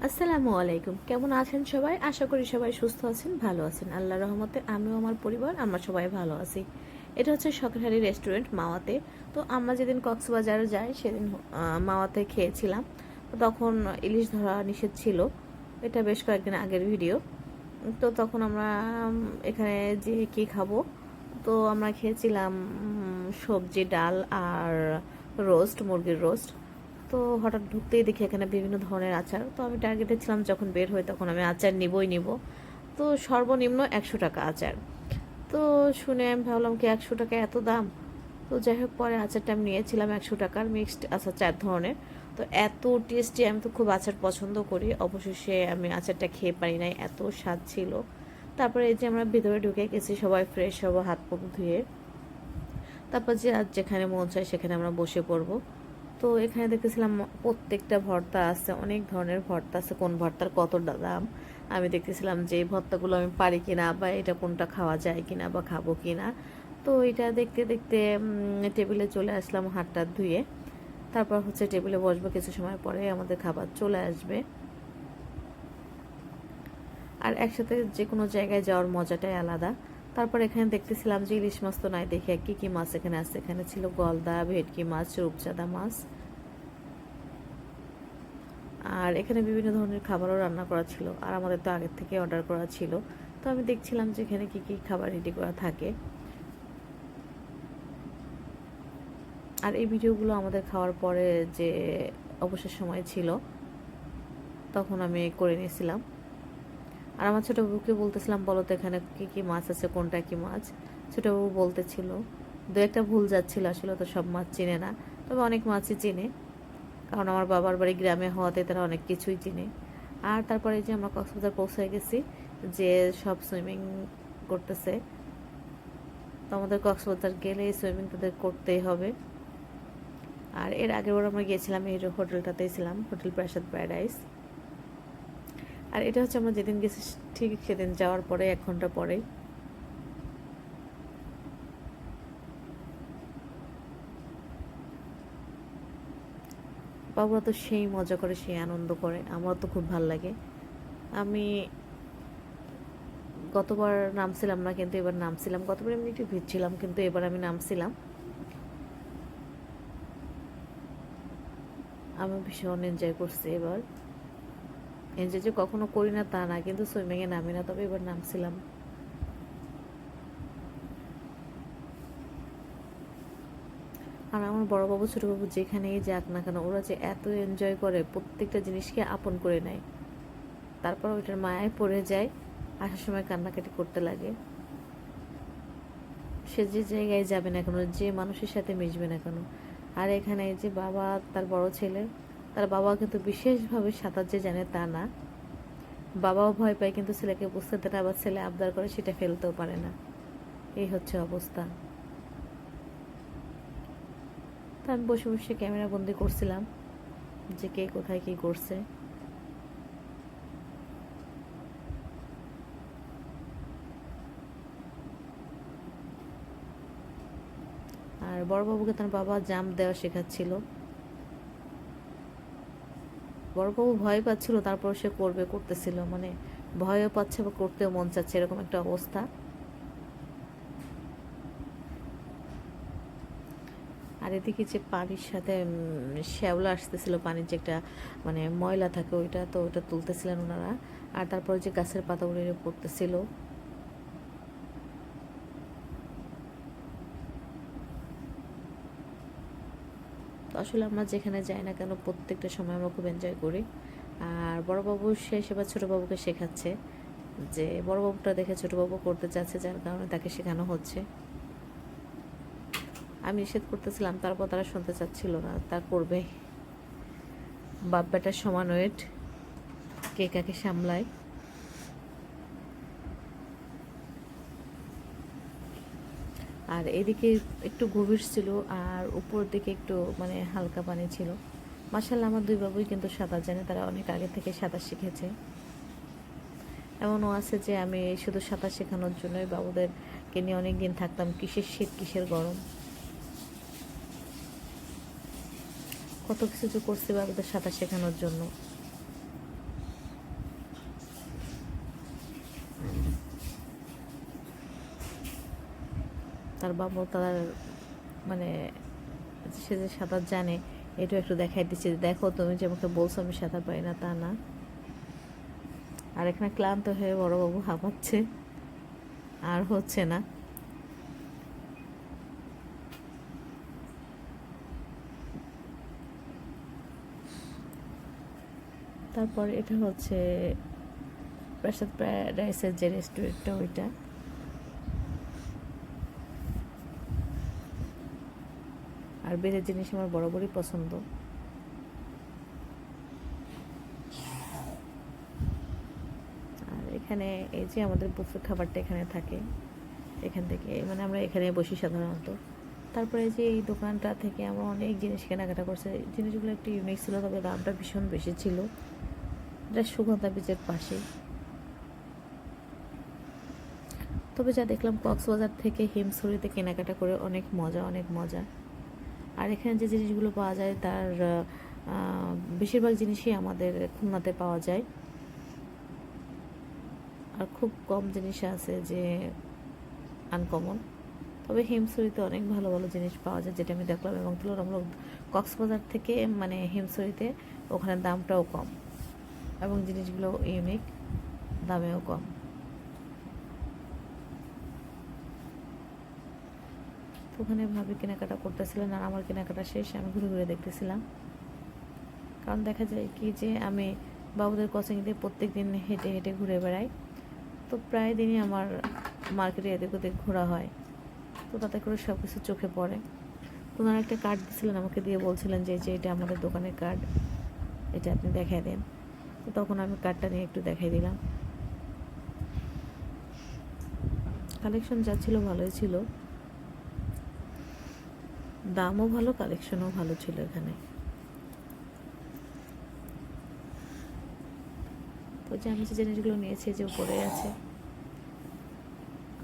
আসসালামু আলাইকুম। কেমন আছেন সবাই? আশা করি সবাই সুস্থ আছেন, ভালো আছেন। আল্লাহর রহমতে আমিও আমার পরিবার আমরা সবাই ভালো আছি। এটা হচ্ছে শখেরহারি রেস্টুরেন্ট মাওয়াতে। তো আমরা যেদিন কক্সবাজার যাই সেদিন মাওয়াতে খেয়েছিলাম। তো তখন ইলিশ ধরা নিষেধ ছিল। এটা বেশ কয়েকদিন আগের ভিডিও। তো তখন আমরা এখানে যে কী খাবো, তো আমরা খেয়েছিলাম সবজি, ডাল আর রোস্ট, মুরগির রোস্ট। তো হঠাৎ ঢুকতেই দেখি এখানে বিভিন্ন ধরনের আচার। তো আমি টার্গেটে ছিলাম যখন বের হই তখন আমি আচার নিবই নিব। তো সর্বনিম্ন 100 টাকা আচার। তো শুনে আমি ভাবলাম কি 100 টাকা এত দাম। তো যাই হোক, পরে আচারটা আমি নিয়েছিলাম 100 টাকার মিক্সড আচার 4 ধরনের। তো এত টেস্টি, আমি তো খুব আচার পছন্দ করি। অবশেষে আমি আচারটা খেয়ে পারি নাই, এত স্বাদ ছিল। তারপরে এই যে আমরা ভিতরে ঢুকে গেছি, সবাই ফ্রেশ হবো হাত মুখ ধুয়ে। তারপর যে আজ যেখানে মন চায় সেখানে আমরা বসে পড়বো। তো এখানে দেখতেছিলাম প্রত্যেকটা ভর্তা আছে, অনেক ধরনের ভর্তা আছে, কোন ভর্তার কত দাম। আমি দেখতেছিলাম যে এই ভর্তাগুলো আমি পারি কিনা, বা এটা কোনটা খাওয়া যায় কিনা বা খাবো কিনা। তো এটা দেখতে দেখতে টেবিলে চলে আসলাম হাতটা ধুয়ে। তারপর হচ্ছে টেবিলে বসবো, কিছু সময় পরে আমাদের খাবার চলে আসবে। আর একসাথে যে কোনো জায়গায় যাওয়ার মজাটাই আলাদা। তারপর এখানে দেখতেছিলাম যে ইলিশ মাছ তো নাই, দেখে কি কি মাছ এখানে আছে। এখানে ছিল গলদা, ভেটকি মাছ, রূপচাঁদা মাছ। আর এখানে বিভিন্ন ধরনের খাবারও রান্না করা ছিল, আর আমাদের তো আগের থেকে অর্ডার করা ছিল। তো আমি দেখছিলাম যে এখানে কী কী খাবার রেডি করা থাকে। আর এই ভিডিওগুলো আমাদের খাওয়ার পরে যে অবসর সময় ছিল তখন আমি করে নিয়েছিলাম। আর আমার ছোটো বাবুকে বলতেছিলাম, বলো তো এখানে কী কী মাছ আছে, কোনটা কী মাছ। ছোটো বাবু বলতেছিল, দু একটা ভুল যাচ্ছিল, আসলে তো সব মাছ চিনে না, তবে অনেক মাছই চিনে, কারণ আমার বাবার বাড়ি গ্রামে হওয়াতে তারা অনেক কিছুই চিনে। আর তারপরে যে আমরা কক্সবাজার পৌঁছে গেছি, যে সব সুইমিং করতেছে। তো আমাদের কক্সবাজার গেলে সুইমিং তাদের করতেই হবে। আর এর আগের বার আমরা গিয়েছিলাম এই হোটেলটাতেই ছিলাম, হোটেল প্রাসাদ প্যারাডাইস। আর এটা হচ্ছে আমরা যেদিন গেছি ঠিক সেদিন যাওয়ার পরে 1 ঘন্টা পরেই। বাবুরা তো সেই মজা করে, সেই আনন্দ করে, আমার তো খুব ভালো লাগে। আমি গতবার নামছিলাম না, কিন্তু এবার নামছিলাম। গতবার এমনি একটু ভিড় ছিলাম, কিন্তু এবার আমি নামছিলাম। আমি ভীষণ এনজয় করছি এবার। এনজয় যে কখনো করি না তা না, কিন্তু সুইমিংয়ে নামি না, তবে এবার নামছিলাম। আর আমার বড় বাবু ছোটো বাবু যেখানেই যাক না কেন, ওরা যে এত এনজয় করে, প্রত্যেকটা জিনিসকে আপন করে নেয়। তারপর ওইটার মায়ায় পড়ে যায়, আসার সময় কান্নাকাটি করতে লাগে। সে যে জায়গায় যাবে না কেন, যে মানুষের সাথে মিশবে না কেন। আর এখানে যে বাবা, তার বড় ছেলে, তার বাবা কিন্তু বিশেষভাবে সাঁতার যে জানে তা না। বাবাও ভয় পায়, কিন্তু ছেলেকে বুঝতে দেয় না, আবার ছেলে আবদার করে সেটা ফেলতেও পারে না। এই হচ্ছে অবস্থা। তা আমি বসে বসে ক্যামেরা বন্দি করছিলাম যে কে কোথায় কী করছে। আর বড়বাবুকে তার বাবা জাম্প দেওয়া শেখাচ্ছিল। বড়বাবু ভয় পাচ্ছিল, তারপর সে করতেছিল, মানে ভয়ও পাচ্ছে বা করতেও মন চাচ্ছে, এরকম একটা অবস্থা। আর এদিকে যে পানির সাথে শ্যাওলা আসতেছিল, পানির যে একটা মানে ময়লা থাকে ওইটা, তো ওইটা তুলতেছিলেন ওনারা। আর তারপর যে গাছের পাতা উড়ে পড়তেছিল। তো আসলে আমরা যেখানে যাই না কেন প্রত্যেকটা সময় আমরা খুব এনজয় করি। আর বড়বাবু সে সেবার ছোটোবাবুকে শেখাচ্ছে, যে বড়বাবুটা দেখে ছোটোবাবু করতে চাচ্ছে, যার কারণে তাকে শেখানো হচ্ছে। আমি নিষেধ করতেছিলাম, তারপর তারা শুনতে চাচ্ছিল না, তা করবে। বাপ বেটার সমান ওয়েট, কে কাকে সামলায়। আর এদিকে একটু গভীর ছিল, আর উপর দিকে একটু মানে হালকা পানি ছিল। মাশাআল্লাহ আমার দুই বাবুই কিন্তু সাঁতার জানে, তারা অনেক আগে থেকে সাঁতার শিখেছে। এমনও আছে যে আমি শুধু সাঁতার শেখানোর জন্যই বাবুদেরকে নিয়ে অনেক দিন থাকতাম, কিসের শীত কিসের গরম, কত কিছু যে করছি বাবুদের সাঁতার শেখানোর জন্য। তার বাবা তার মানে সে যে সাঁতার জানে এটা একটু দেখাই দিচ্ছে, দেখো তুমি যে আমাকে বলছো আমি সাঁতার পারি না, তা না। আর এখানে ক্লান্ত হয়ে বড়বাবু হাঁপাচ্ছে, আর হচ্ছে না। তারপর এটা হচ্ছে প্রাসাদ প্যারাডাইসের যে রেস্টুরেন্টটা ওইটা। আর বেলের জিনিস আমার বরাবরই পছন্দ। আর এখানে এই যে আমাদের বুফে খাবারটা এখানে থাকে, এখান থেকে মানে আমরা এখানে বসি সাধারণত। তারপরে যে এই দোকানটা থেকে আমরা অনেক জিনিস কেনাকাটা করছি, জিনিসগুলো একটু ইউনিক ছিল, তবে দামটা ভীষণ বেশি ছিল। এটা সুগন্ধা বীচের পাশে। তবে যা দেখলাম কক্সবাজার থেকে হিমছড়িতে কেনাকাটা করে অনেক মজা, অনেক মজা। আর এখানে যে জিনিসগুলো পাওয়া যায় তার বেশিরভাগ জিনিসই আমাদের খুলনাতে পাওয়া যায়। আর খুব কম জিনিস আছে যে আনকমন। তবে হিমছড়িতে অনেক ভালো ভালো জিনিস পাওয়া যায়, যেটা আমি দেখলাম, এবং তুলনামূলক কক্সবাজার থেকে মানে হিমছড়িতে ওখানে দামটাও কম এবং জিনিসগুলো ইউনিক, দামেও কম। তো ওখানে ভাবে কেনাকাটা করতেছিলেন, আর আমার কেনাকাটা শেষ, আমি ঘুরে ঘুরে দেখতেছিলাম। কারণ দেখা যায় কি যে আমি বাবুদের কোচিং দিয়ে প্রত্যেক দিন হেঁটে হেঁটে ঘুরে বেড়াই, তো প্রায় দিনই আমার মার্কেটে এদিক ওদিক ঘোরা হয়, তো তাতে করে সব কিছু চোখে পড়ে। ওনারা একটা কার্ড দিয়েছিলেন আমাকে, দিয়ে বলছিলেন যে এটা আমাদের দোকানের কার্ড, এটা আপনি দেখাই দেন। তো তখন আমি কার্ডটা নিয়ে একটু দেখাই দিলাম। কালেকশন যা ছিল ভালোই ছিল, দামও ভালো, কালেকশনও ভালো ছিল এখানে। তো যে আমি যে জিনিসগুলো নিয়েছি যে উপরে আছে,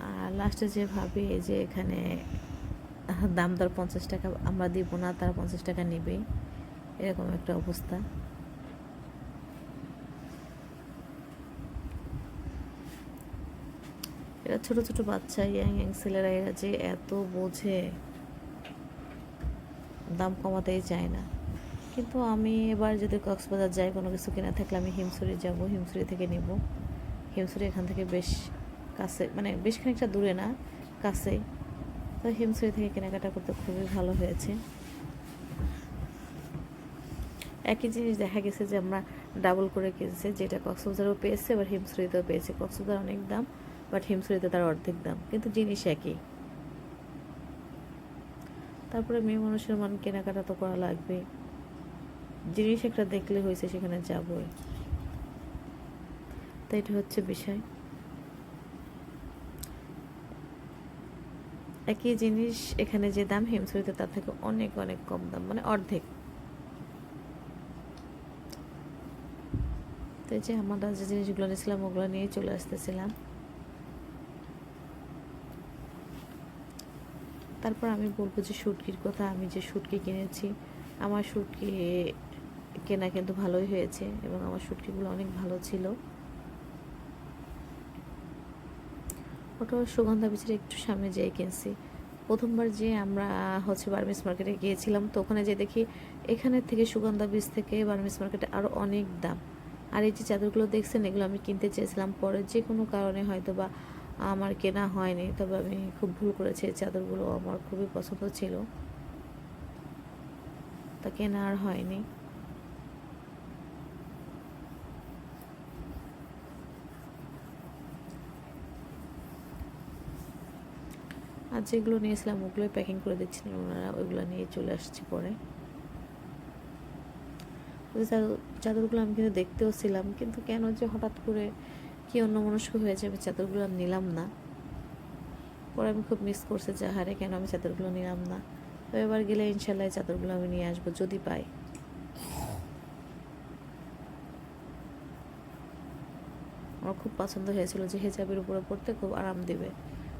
আর লাস্টে যে ভাবি যে এখানে দাম দর 50 টাকা আমরা দিব না, তারা 50 টাকা নেবে, এরকম একটা অবস্থা। এরা ছোট ছোট বাচ্চা, ইয়াং ইয়াং ছেলেরা, এরা যে এত বোঝে, দাম কমাতেই চায় না। কিন্তু আমি এবার যদি কক্সবাজার যাই, কোনো কিছু কেনা থাকলে আমি হিমছড়ি যাব, হিমছড়ি থেকে নেব। হিমছড়ি এখান থেকে বেশ কাছে, মানে বেশ খানিকটা দূরে না, কাছে। তো হিমছড়ি থেকে কেনাকাটা করতে খুবই ভালো হয়েছে। একই জিনিস দেখা গেছে যে আমরা ডাবল করে কিনছে, যেটা কক্সবাজারও পেয়েছে আবার হিমছড়িতেও পেয়েছে। কক্সবাজার অনেক দাম, বাট হিমছড়িতে তার অর্ধেক দাম, কিন্তু জিনিস একই। তারপরে মেয়ে মানুষের মান কেনাকাটা তো করা লাগবে, জিনিস একটা দেখলে হয়েছে সেখানে যাবই, তো এটা হচ্ছে বিষয়। একই জিনিস এখানে যে দাম, হিমছড়িতে তার থেকে অনেক অনেক কম দাম, মানে অর্ধেক। তো এই যে আমরা যে জিনিসগুলো নিয়েছিলাম ওগুলো নিয়ে চলে আসতেছিলাম। তারপর আমি বলবো যে শুটকির কথা। আমি যে শুটকি কিনেছি, আমার শুটকি কেনা কিন্তু ভালোই হয়েছে, এবং আমার শুটকিগুলো অনেক ভালো ছিল। ওটা সুগন্ধা বিচের একটু সামনে যেয়ে কিনছি। প্রথমবার যে আমরা হচ্ছে বার্মিস মার্কেটে গিয়েছিলাম, তো ওখানে যে দেখি এখানের থেকে সুগন্ধা বিচ থেকে বার্মিস মার্কেটে আরও অনেক দাম। আর এই যে চাদরগুলো দেখছেন, এগুলো আমি কিনতে চেয়েছিলাম, পরে যে কোনো কারণে হয়তো বা আমার কেনা হয়নি, তবে আমি খুব ভুল করেছি। এই চাদরগুলো আমার খুবই পছন্দ ছিল, তা কেনা আর হয়নি। আর যেগুলো নিয়েছিলাম ওগুলোই প্যাকিং করে দিচ্ছিলেন ওনারা, ওইগুলো নিয়ে চলে আসছি পরে। চাদরগুলো আমি কিন্তু দেখতেও ছিলাম, কিন্তু কেন যে হঠাৎ করে কি অন্যমনস্ক হয়ে যাবে, চাদরগুলো আর নিলাম না। পরে আমি খুব মিস করছি যে হারে কেন আমি চাদরগুলো নিলাম না। তো এবার গেলে ইনশাল্লাহ এই চাদরগুলো আমি নিয়ে আসবো যদি পাই। আমার খুব পছন্দ হয়েছিল যে হেজাবের উপরে পড়তে খুব আরাম দেবে,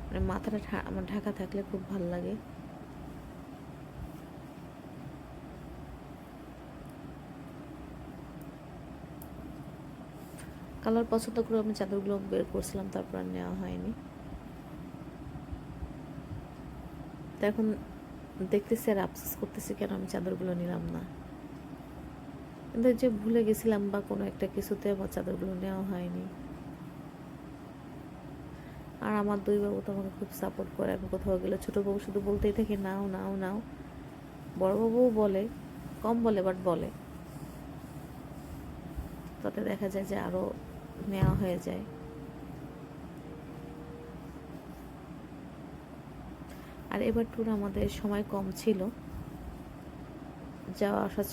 মানে মাথাটা আমার ঢাকা থাকলে খুব ভালো লাগে। কালার পছন্দ করে আমি চাদরগুলো বের করছিলাম, তারপর আর নেওয়া হয়নি। তো এখন দেখতেছি আর আফসোস করতেছি কেন আমি চাদরগুলো নিলাম না, কিন্তু যে ভুলে গেছিলাম বা কোনো একটা কিছুতে আমার চাদরগুলো নেওয়া হয়নি। আর আমার দুই বাবু তো আমাকে খুব সাপোর্ট করে, আমি কোথাও গেলে ছোটো বাবু শুধু বলতেই থাকে নাও নাও নাও, বড় বাবুও বলে, কম বলে বাট বলে, তাতে দেখা যায় যে আরও নেওয়া হয়ে যায়। আর এবার ট্যুর আমাদের সময় কম ছিল, যাওয়া আসা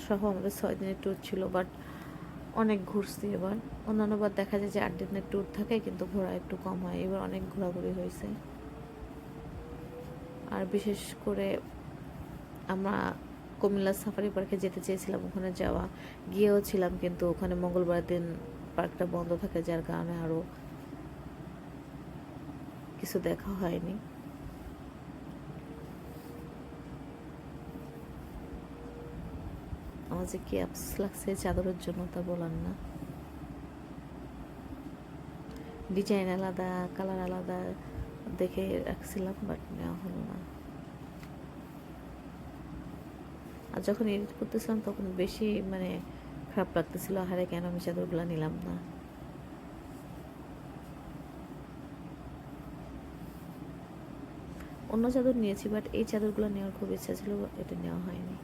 সহ আমাদের 6 দিনের ট্যুর ছিল, বাট অনেক ঘুরছি এবার। অন্যান্যবার দেখা যায় যে 8 দিনের ট্যুর থাকে কিন্তু ঘোরা একটু কম হয়, এবার অনেক ঘোরাঘুরি হয়েছে। আর বিশেষ করে আমরা কুমিল্লা সাফারি পার্কে যেতে চেয়েছিলাম, ওখানে যাওয়া গিয়েও ছিলাম, কিন্তু ওখানে মঙ্গলবার দিন পার্কটা বন্ধ থাকে, যার কারণে আরও কিছু দেখা হয়নি। আমার যে কি আফসোস লাগছে চাদরের জন্য তা বলার না। ডিজাইন আলাদা, কালার আলাদা দেখে রাখছিলাম, বাট নেওয়া হলো না। আর যখন এডিট করতেছিলাম তখন বেশি খারাপ লাগতেছিল, আহারে কেন আমি চাদরগুলো নিলাম না। অন্য চাদর নিয়েছি, বাট এই চাদরগুলো নেওয়ার খুব ইচ্ছা ছিল, এটা নেওয়া হয়নি।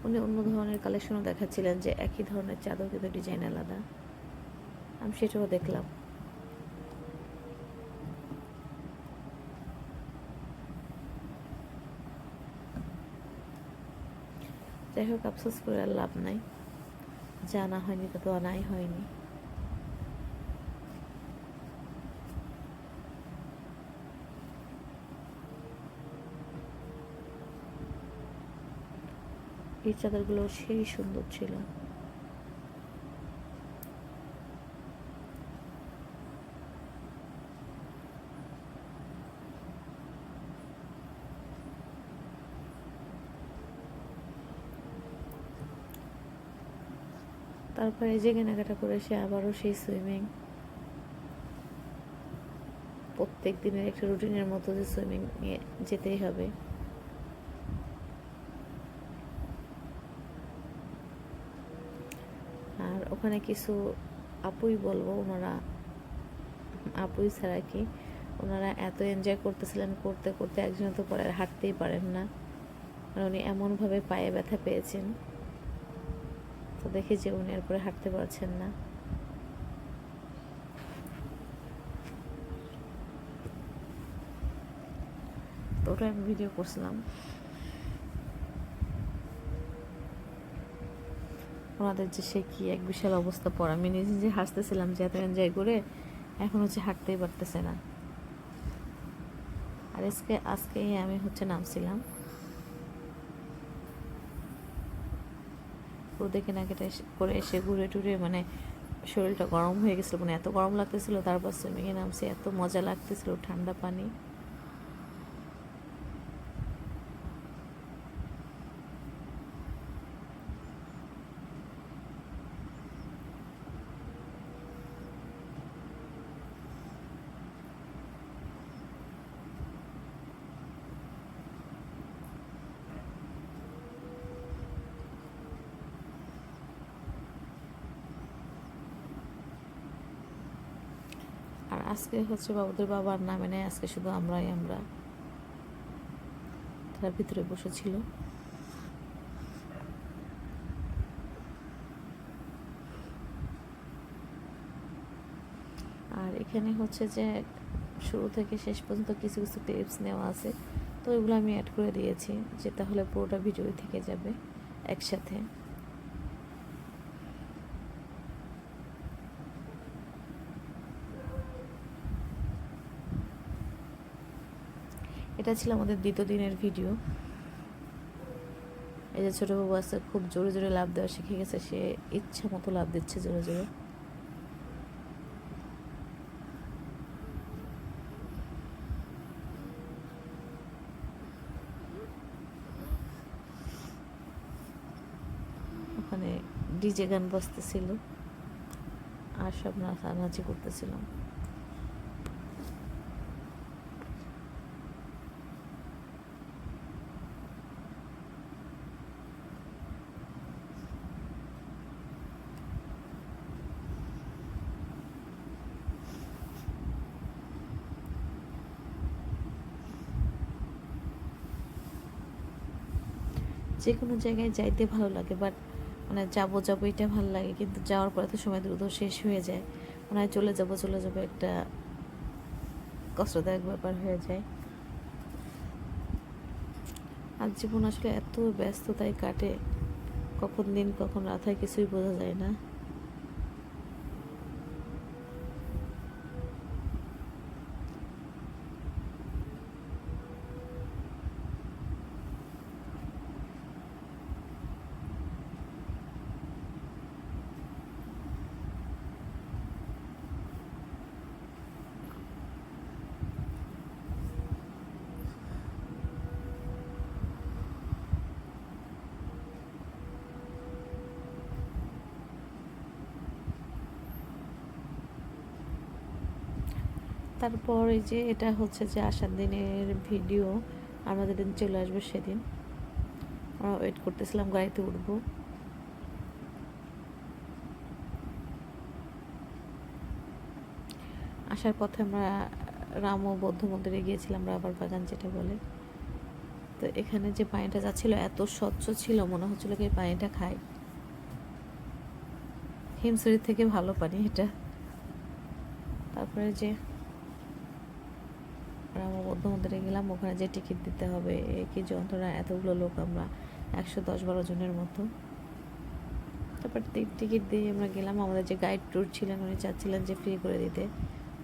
উনি অন্য ধরনের কালেকশনও দেখাচ্ছিলেন, যে একই ধরনের চাদর কিন্তু ডিজাইন আলাদা, আমি সেটাও দেখলাম। যাই হোক, আফসোস করে আর লাভ নাই, জানা হয়নি তা তো আনাই হয়নি। এই চাদরগুলো সেই সুন্দর ছিল। তারপরে যে কেনাকাটা করে সে আবারও সেই সুইমিং, প্রত্যেক দিনের একটা রুটিনের মতো যে সুইমিং নিয়ে যেতেই হবে। আর ওখানে কিছু আপুই বলবো, ওনারা আপুই ছাড়া কি, ওনারা এত এনজয় করতেছিলেন, করতে করতে একজন তো পরে হাঁটতেই পারেন না, আর উনি এমনভাবে পায়ে ব্যথা পেয়েছেন, তো দেখি যে উনি এরপরে হাঁটতে পারছেন না। তো ওটা আমি ভিডিও করছিলাম। ওনাদের যে সে কি এক বিশাল অবস্থা পর, আমি নিজে যে হাসতেছিলাম যে এত এনজয় করে এখন হাঁটতেই পারতেছে না। আর আজকেই আমি নামছিলাম, রোদে কেনাকাটা করে এসে ঘুরে টুরে শরীরটা গরম হয়ে গেছিলো, এত গরম লাগতেছিল। তারপর সুইমিংয়ে নামছি, এত মজা লাগতেছিল, ঠান্ডা পানি। আর আজকে বাবুদের বাবার নামে নেয়, আজকে শুধু আমরা তারা ভিতরে বসেছিল। আর এখানে যে শুরু থেকে শেষ পর্যন্ত কিছু কিছু ক্লিপস নেওয়া আছে, তো এগুলো আমি অ্যাড করে দিয়েছি, যে তাহলে পুরোটা ভিডিও থেকে যাবে একসাথে। এটা ছিল আমাদের দ্বিতীয় দিনের ভিডিও। এই যে ছোটো বাবু আছে, খুব জোরে জোরে লাফ দেওয়া শিখে গেছে, সে ইচ্ছা মতো লাফ দিচ্ছে জোরে জোরে। ওখানে ডিজে গান বাজতেছিল আর সব নাচানাচি করতেছিলাম। যে কোনো জায়গায় যাইতে ভালো লাগে, বাট মানে যাবো যাবো এটা ভালো লাগে, কিন্তু যাওয়ার পরে তো সময় দ্রুত শেষ হয়ে যায়, মনে হয় চলে যাবো একটা কষ্টদায়ক ব্যাপার হয়ে যায়। আর জীবন আসলে এত ব্যস্ততায় কাটে, কখন দিন কখন রাত হয় কিছুই বোঝা যায় না। তারপর এই যে এটা হচ্ছে যে আসার দিনের ভিডিও, আমরা যেদিন চলে আসবো সেদিন আমরা ওয়েট করতেছিলাম গাড়িতে উঠবো। আসার পথে আমরা রাম ও বৌদ্ধ মন্দিরে গিয়েছিলাম, রাবার বাগান যেটা বলে। তো এখানে যে পানিটা যাচ্ছিল এত স্বচ্ছ ছিল, মনে হচ্ছিল কি পানিটা খাই, হিমসরির থেকে ভালো পানি এটা। তারপরে যে রাম ও বৌদ্ধ মন্দিরে গেলাম, ওখানে যে টিকিট দিতে হবে, কি যন্ত্রণা, এতগুলো লোক, আমরা 110-12 জনের মতো। তারপর টিকিট দিয়ে আমরা গেলাম। আমাদের যে গাইড ট্যুর ছিলেন উনি চাচ্ছিলেন যে ফ্রি করে দিতে,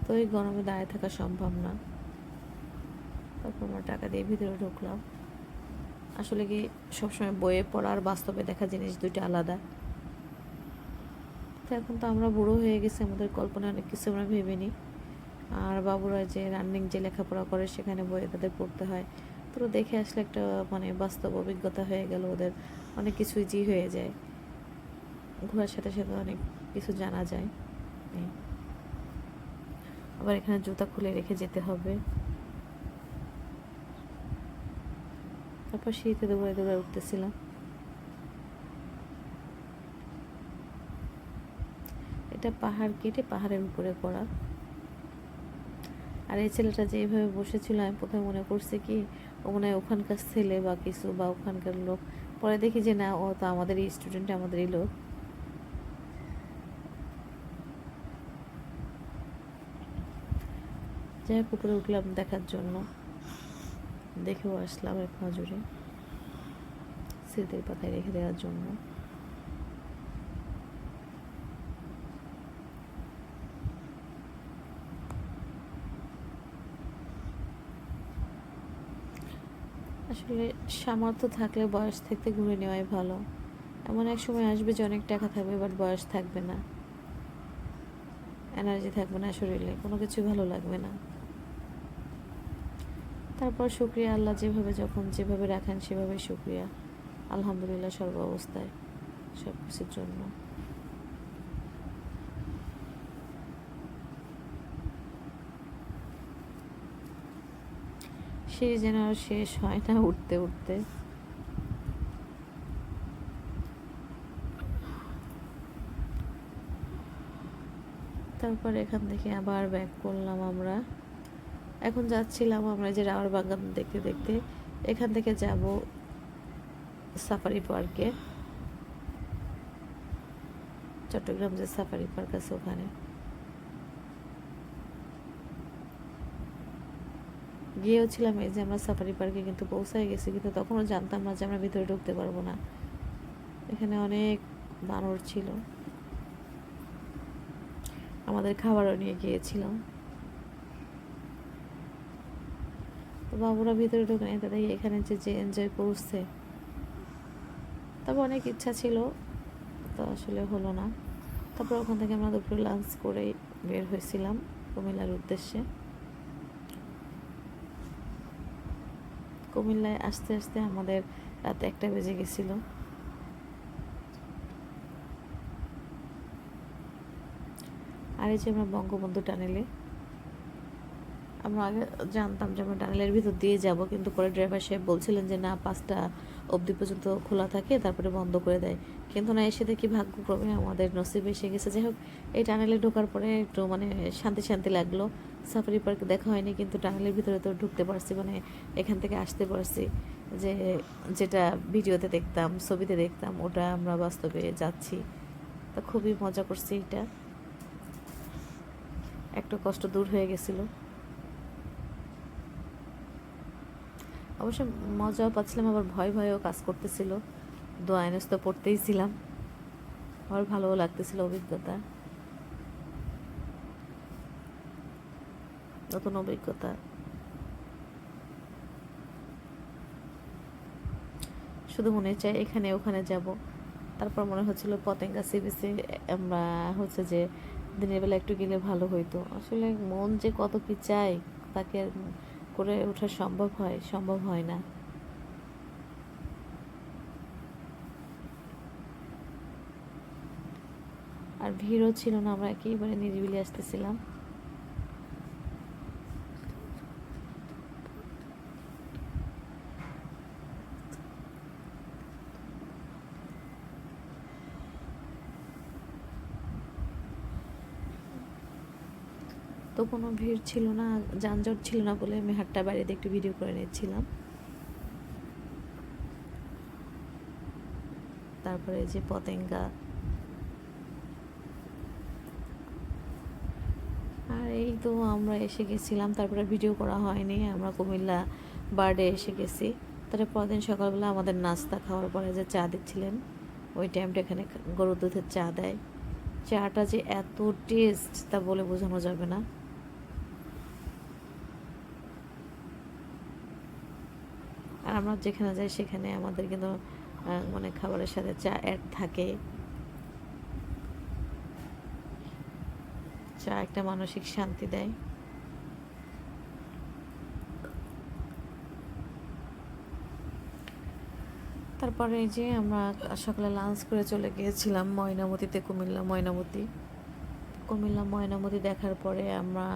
তো এই গরমে দাঁড়িয়ে থাকা সম্ভব না। তারপর আমরা টাকা দিয়ে ভিতরে ঢুকলাম। আসলে কি সবসময় বইয়ে পড়া আর বাস্তবে দেখা জিনিস দুইটা আলাদা। তো এখন তো আমরা বুড়ো হয়ে গেছি, আমাদের কল্পনা অনেক কিছু আমরা ভেবে নিই। আর বাবুরা যে রানিং যে লেখাপড়া করে সেখানে বইয়ে তাদের পড়তে হয়, তো দেখে আসলে একটা মানে বাস্তব অভিজ্ঞতা হয়ে গেল, ওদের অনেক কিছুই জি হয়ে যায়, ঘোরার সাথে সাথে অনেক কিছু জানা যায়। আবার এখানে জুতা খুলে রেখে যেতে হবে। তারপর সিঁড়িতে দৌড়ায় দৌড়ায় উঠতেছিলাম। এটা পাহাড় কেটে পাহাড়ের উপরে করা। আর এই ছেলেটা যে এইভাবে বসেছিল, আমি প্রথমে মনে করছি কি ও মনে হয় ওখানকার ছেলে বা কিছু, বা ওখানকার লোক। পরে দেখি যে না, ও তো আমাদেরই স্টুডেন্ট, আমাদেরই লোক। যাই হোক, উপরে উঠলাম দেখার জন্য, দেখেও আসলাম এক নজরে, স্মৃতির পাতায় রেখে দেওয়ার জন্য। আসলে সামর্থ্য থাকলে বয়স থাকতে ঘুরে নেওয়াই ভালো। এমন এক সময় আসবে যে অনেক টাকা থাকবে, বাট বয়স থাকবে না, এনার্জি থাকবে না শরীরে, কোনো কিছু ভালো লাগবে না। তারপর শুক্রিয়া, আল্লাহ যেভাবে যখন যেভাবে রাখেন সেভাবেই শুক্রিয়া, আলহামদুলিল্লাহ সর্ব অবস্থায় সব কিছুর জন্য। সিঁড়ি যেন আর শেষ হয় না উঠতে উঠতে। তারপর এখান থেকে আবার ব্যাক করলাম আমরা। এখন যাচ্ছিলাম আমরা যে রাবার বাগান দেখতে দেখতে, এখান থেকে যাব সাফারি পার্কে, চট্টগ্রাম যে সাফারি পার্ক আছে ওখানে। গিয়েওছিলাম এই যে আমরা সাফারি পার্কে, কিন্তু পৌঁছায় গেছি, কিন্তু তখনও জানতাম না যে আমরা ভিতরে ঢুকতে পারবো না। এখানে অনেক বানর ছিল, আমাদের খাবারও নিয়ে গিয়েছিলাম। তো বাবুরা ভিতরে ঢুকে নেই, তাদের এখানে যে এনজয় করছে। তবে অনেক ইচ্ছা ছিল, তো আসলে হলো না। তারপর ওখান থেকে আমরা দুপুরে লাঞ্চ করে বের হয়েছিলাম কুমিল্লার উদ্দেশ্যে। কুমিল্লায় আসতে আসতে আমাদের রাত 1টা বেজে গেছিল। আর এই যে আমরা বঙ্গবন্ধু টানেলে, আমরা আগে জানতাম যে আমরা টানেলের ভিতর দিয়ে যাব, কিন্তু পরে ড্রাইভার সাহেব বলছিলেন যে না, 5টা অবধি পর্যন্ত খোলা থাকে, তারপরে বন্ধ করে দেয়। কিন্তু না, এসে দেখি ভাগ্যক্রমে আমাদের নসিবে এসে গেছে। যাই হোক, এই টানেলে ঢোকার পরে একটু মানে শান্তি শান্তি লাগলো। সাফারি পার্কে দেখা হয়নি, কিন্তু টানেলের ভিতরে তো ঢুকতে পারছি, মানে এখান থেকে আসতে পারছি। যে যেটা ভিডিওতে দেখতাম, ছবিতে দেখতাম, ওটা আমরা বাস্তবে যাচ্ছি। তো খুবই মজা করছি। এটা একটু কষ্ট দূর হয়ে গেছিল। অবশ্য মজাও পাচ্ছিলাম, আবার ভয় ভয়ও কাজ করতেছিল। দোয়া এনস তো পড়তেই ছিলাম, আমার ভালোও লাগতেছিল। অভিজ্ঞতা, নতুন অভিজ্ঞতা। শুধু মনে চায় এখানে ওখানে যাব। তারপর মনে হচ্ছিল পতেঙ্গা সি বিচে আমরা হচ্ছে যে দিনের বেলা একটু গেলে ভালো হইতো। আসলে মন যে কত কি চায়, তাকে করে ওঠা সম্ভব হয়? সম্ভব হয় না। আর ভিড়ও ছিল না, আমরা একেবারে নিরিবিলি আসতেছিলাম। তো কোনো ভিড় ছিল না, যানজট ছিল না বলে আমি হাটটা বাইরে দিয়ে একটু ভিডিও করে নিচ্ছিলাম। তারপরে যে পতেঙ্গা, আর এই তো আমরা এসে গেছিলাম। তারপরে ভিডিও করা হয়নি, আমরা কুমিল্লা বার্ডে এসে গেছি। তারপরে পরদিন সকালবেলা আমাদের নাস্তা খাওয়ার পরে যে চা দিচ্ছিলেন, ওই টাইমটা এখানে গরুর দুধের চা দেয়। চাটা যে এত টেস্ট তা বলে বোঝানো যাবে না। আর আমরা যেখানে যাই সেখানে আমাদের কিন্তু মানে খাবারের সাথে চা অ্যাড থাকে। চা একটা মানসিক শান্তি দেয়। তারপরে এই যে আমরা সকালে লাঞ্চ করে চলে গিয়েছিলাম ময়নামতিতে, কুমিল্লা ময়নামতি দেখার পরে আমরা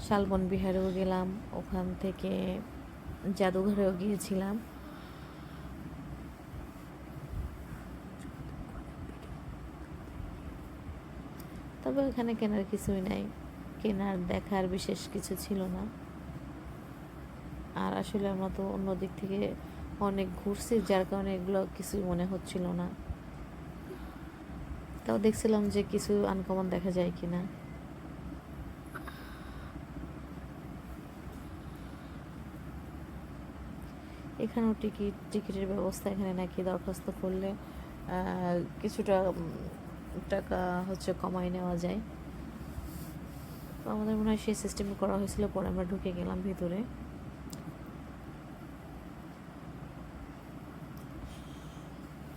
শালবন বিহারেও গেলাম, ওখান থেকে জাদুঘরেও গিয়েছিলাম। তবে ওখানে কেনার কিছুই নাই, কেনার দেখার বিশেষ কিছু ছিল না। আর আসলে আমরা তো অন্য দিক থেকে অনেক ঘুরছি, যার কারণে এগুলো কিছুই মনে হচ্ছিল না। তাও দেখছিলাম যে কিছু আনকমন দেখা যায় কিনা। এখানেও টিকিটের ব্যবস্থা, এখানে নাকি দরখাস্ত করলে কিছুটা টাকা হচ্ছে কমাই নেওয়া যায়। তো আমাদের মনে হয় সেই সিস্টেম করা হয়েছিল। পরে আমরা ঢুকে গেলাম ভিতরে।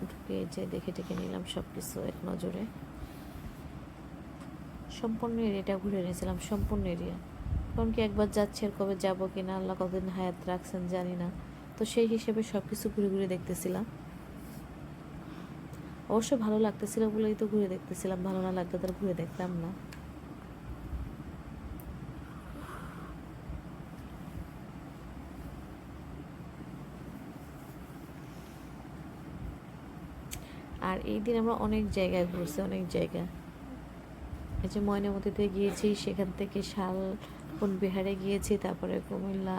ঢুকে যে দেখে টেকে নিলাম সব কিছু এক নজরে। সম্পূর্ণ এরিয়াটা ঘুরে নিয়েছিলাম, সম্পূর্ণ এরিয়া। কারণ কি একবার যাচ্ছি, আর কবে যাবো কিনা আল্লাহ কতদিন হায়াত রাখছেন জানি না। তো সেই হিসেবে সব কিছু ঘুরে ঘুরে দেখতেছিলাম। অবশ্য ভালো লাগতেছিল বলেই তো ঘুরে দেখতেছিলাম, ভালো না লাগতো তার ঘুরে দেখতাম না। আর এই দিন আমরা অনেক জায়গায় ঘুরছি, অনেক জায়গা। এই যে ময়নামতিতে গিয়েছি, সেখান থেকে শালবন বিহারে গিয়েছি, তারপরে কুমিল্লা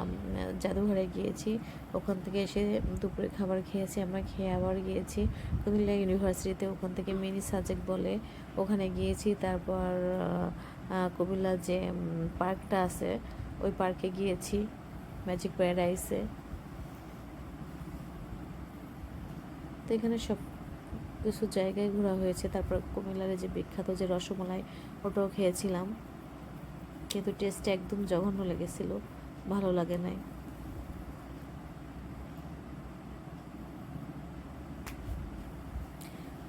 জাদুঘরে গিয়েছি। ওখান থেকে এসে দুপুরে খাবার খেয়েছি আমরা, খেয়ে আবার গিয়েছি কুমিল্লা ইউনিভার্সিটিতে, ওখান থেকে মিনি সাজেক বলে ওখানে গিয়েছি। তারপর কুমিল্লা যে পার্কটা আছে ওই পার্কে গিয়েছি, ম্যাজিক প্যারাডাইসে। তো এখানে সব কিছু জায়গায় ঘোরা হয়েছে। তারপর কুমিল্লার যে বিখ্যাত যে রসমালাই, ওটাও খেয়েছিলাম, কিন্তু টেস্টটা একদম জঘন্য লেগেছিল, ভালো লাগে নাই।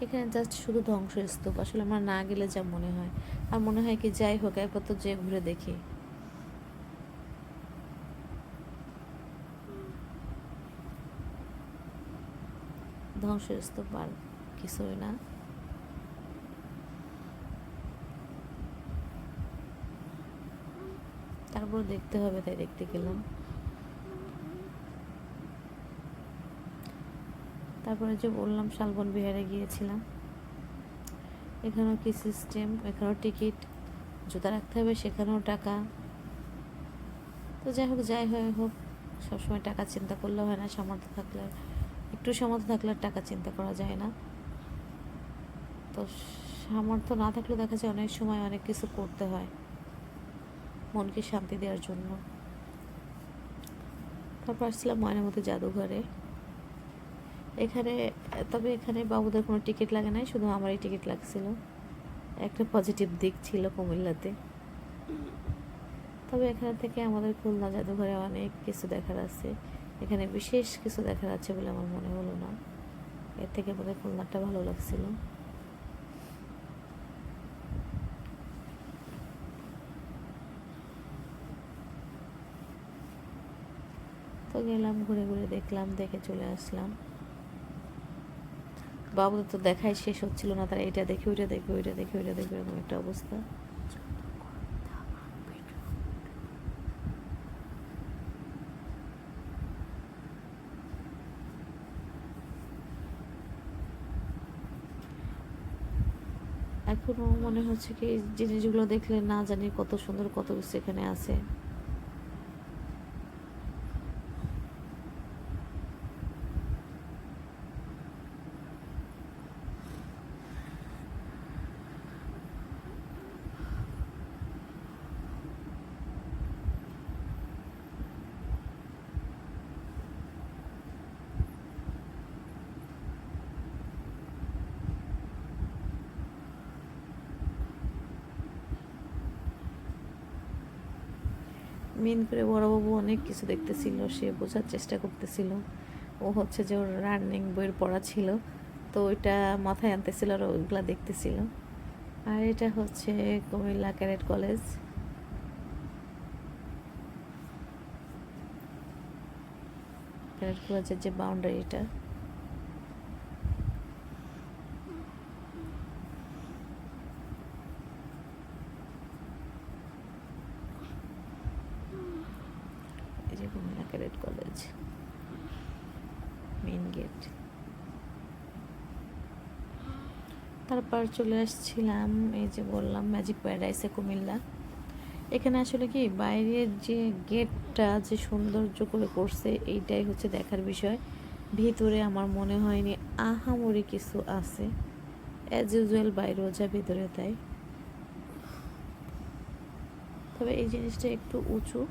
এখানে জাস্ট শুধু ধ্বংসস্তূপ, আসলে আমার না গেলে যা মনে হয়। আর মনে হয় কি যাই হোক একবার তো যে ঘুরে দেখি। ধ্বংসস্তূপ আর কিছুই না। তারপর দেখতে হবে তাই দেখতে গেলাম। তারপরে যে বললাম শালবন বিহারে গিয়েছিলাম, এখানেও কি সিস্টেম, এখানেও টিকিট, জুতা রাখতে হবে, সেখানেও টাকা। তো যাই হোক, যাই হয় হোক, সবসময় টাকা চিন্তা করলে হয় না, সামর্থ্য থাকলে, একটু সামর্থ্য থাকলে টাকা চিন্তা করা যায় না। তো সামর্থ্য না থাকলেও দেখা যায় অনেক সময় অনেক কিছু করতে হয় মনকে শান্তি দেওয়ার জন্য। তারপর আসছিলাম ময়নামতি জাদুঘরে। এখানে বাবুদের কোনো টিকিট লাগে নাই, শুধু আমারই টিকিট লাগছিল। একটা পজিটিভ দিক ছিল কুমিল্লাতে। তবে এখানে থেকে আমাদের খুলনা জাদুঘরে অনেক কিছু দেখার আছে। এখানে বিশেষ কিছু দেখার আছে বলে আমার মনে হলো না, এর থেকে আমাদের খুলনাটা ভালো লাগছিল। তো গেলাম, ঘুরে ঘুরে দেখলাম, দেখে চলে আসলাম। বাবুদের তো দেখাই শেষ হচ্ছিল না, তারা এটা দেখে ওইটা দেখে, ওইটা দেখে ওইটা দেখে, এরকম একটা অবস্থা। এখনো মনে হচ্ছে কি জিনিসগুলো দেখলে না জানি কত সুন্দর, কত কিছু এখানে আছে। মেন করে বড়বাবু অনেক কিছু দেখতেছিল, সে বোঝার চেষ্টা করতেছিল। ও হচ্ছে যে ওর রানিং বইয়ের পড়া ছিল, তো ওইটা মাথায় আনতেছিল আর ওইগুলা দেখতেছিল। আর এটা হচ্ছে কুমিল্লা ক্যাডেট কলেজ। ক্যাডেট কলেজের যে বাউন্ডারিটা, এই যে Comilla cadet college main gate. তারপর চলে আসছিলাম, এই যে বললাম ম্যাজিক প্যারাডাইসে কুমিল্লা। এখানে আসলে কি বাইরের যে গেটটা যে সৌন্দর্য করে করছে, এইটাই হচ্ছে দেখার বিষয়। ভিতরে আমার মনে হয়নি আহামরি কিছু আছে, অ্যাজ ইউজুয়াল বাইরেও যা ভিতরে তাই। তবে এই জিনিসটা একটু উঁচু,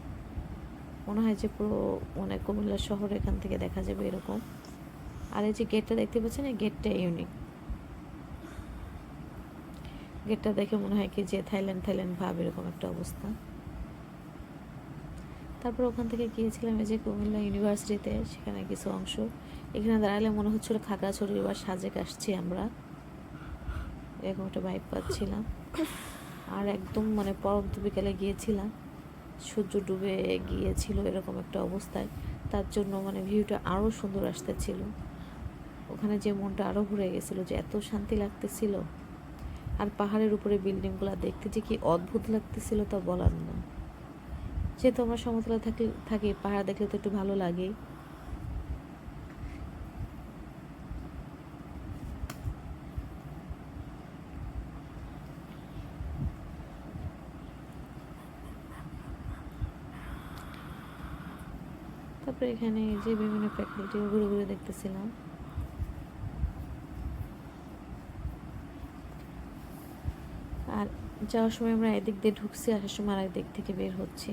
মনে হয় যে পুরো মানে কুমিল্লা শহর এখান থেকে দেখা যাবে এরকম। আর এই যে গেটটা দেখতে পাচ্ছেন, এই গেটটা ইউনিক। গেটটা দেখে মনে হয় কি যে থাইল্যান্ড থাইল্যান্ড ভাব, এরকম একটা অবস্থা। তারপর ওখান থেকে গিয়েছিলাম এই যে কুমিল্লা ইউনিভার্সিটিতে, সেখানে কিছু অংশ। এখানে দাঁড়ালে মনে হচ্ছিল খাগড়াছড়ি বা সাজেক আসছি আমরা, এরকম একটা ভাইব পাচ্ছিলাম। আর একদম মানে পরন্ত বিকালে গিয়েছিলাম, সূর্য ডুবে গিয়েছিল এরকম একটা অবস্থায়, তার জন্য মানে ভিউটা আরও সুন্দর আসতেছিল। ওখানে যে মনটা আরও ঘুরে গেছিলো, যে এত শান্তি লাগতেছিল। আর পাহাড়ের উপরে বিল্ডিংগুলো দেখতে যে কি অদ্ভুত লাগতেছিল তা বলার না। যেহেতু আমরা সমতলে থাকি, পাহাড় দেখলে তো একটু ভালো লাগেই। তারপরে এখানে যে বিভিন্ন ফ্যাকাল্টি ঘুরে ঘুরে দেখতেছিলাম। আর যাওয়ার সময় আমরা এদিক দিয়ে ঢুকছি, আসার সময় আর দিক থেকে বের হচ্ছি।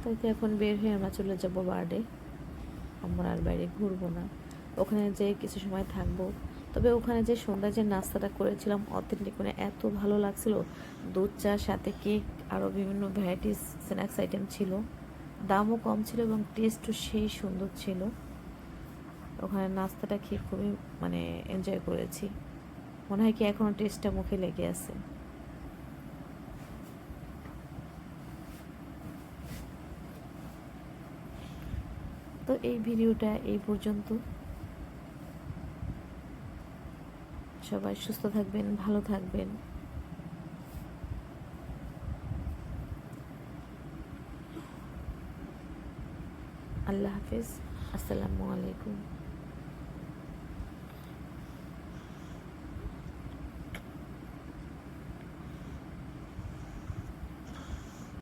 তাই তো এখন বের হয়ে আমরা চলে যাবো বার্ডে। আমরা আর বাইরে ঘুরবো না, ওখানে যে কিছু সময় থাকবো। তবে ওখানে যে সন্ধ্যায় যে নাস্তাটা করেছিলাম অথেন্টিক, মানে এত ভালো লাগছিল। দুধ চা, সাথে কেক, আরও বিভিন্ন ভ্যারাইটিস স্ন্যাক্স আইটেম ছিল। দামও কম ছিল এবং টেস্টও সেই সুন্দর ছিল। ওখানে নাস্তাটা খেয়ে খুবই মানে এনজয় করেছি। মনে হয় কি এখনও টেস্টটা মুখে লেগে আছে। তো এই ভিডিওটা এই পর্যন্ত। সবাই সুস্থ থাকবেন, ভালো থাকবেন। আল্লাহ হাফিজ, আসসালামু আলাইকুম।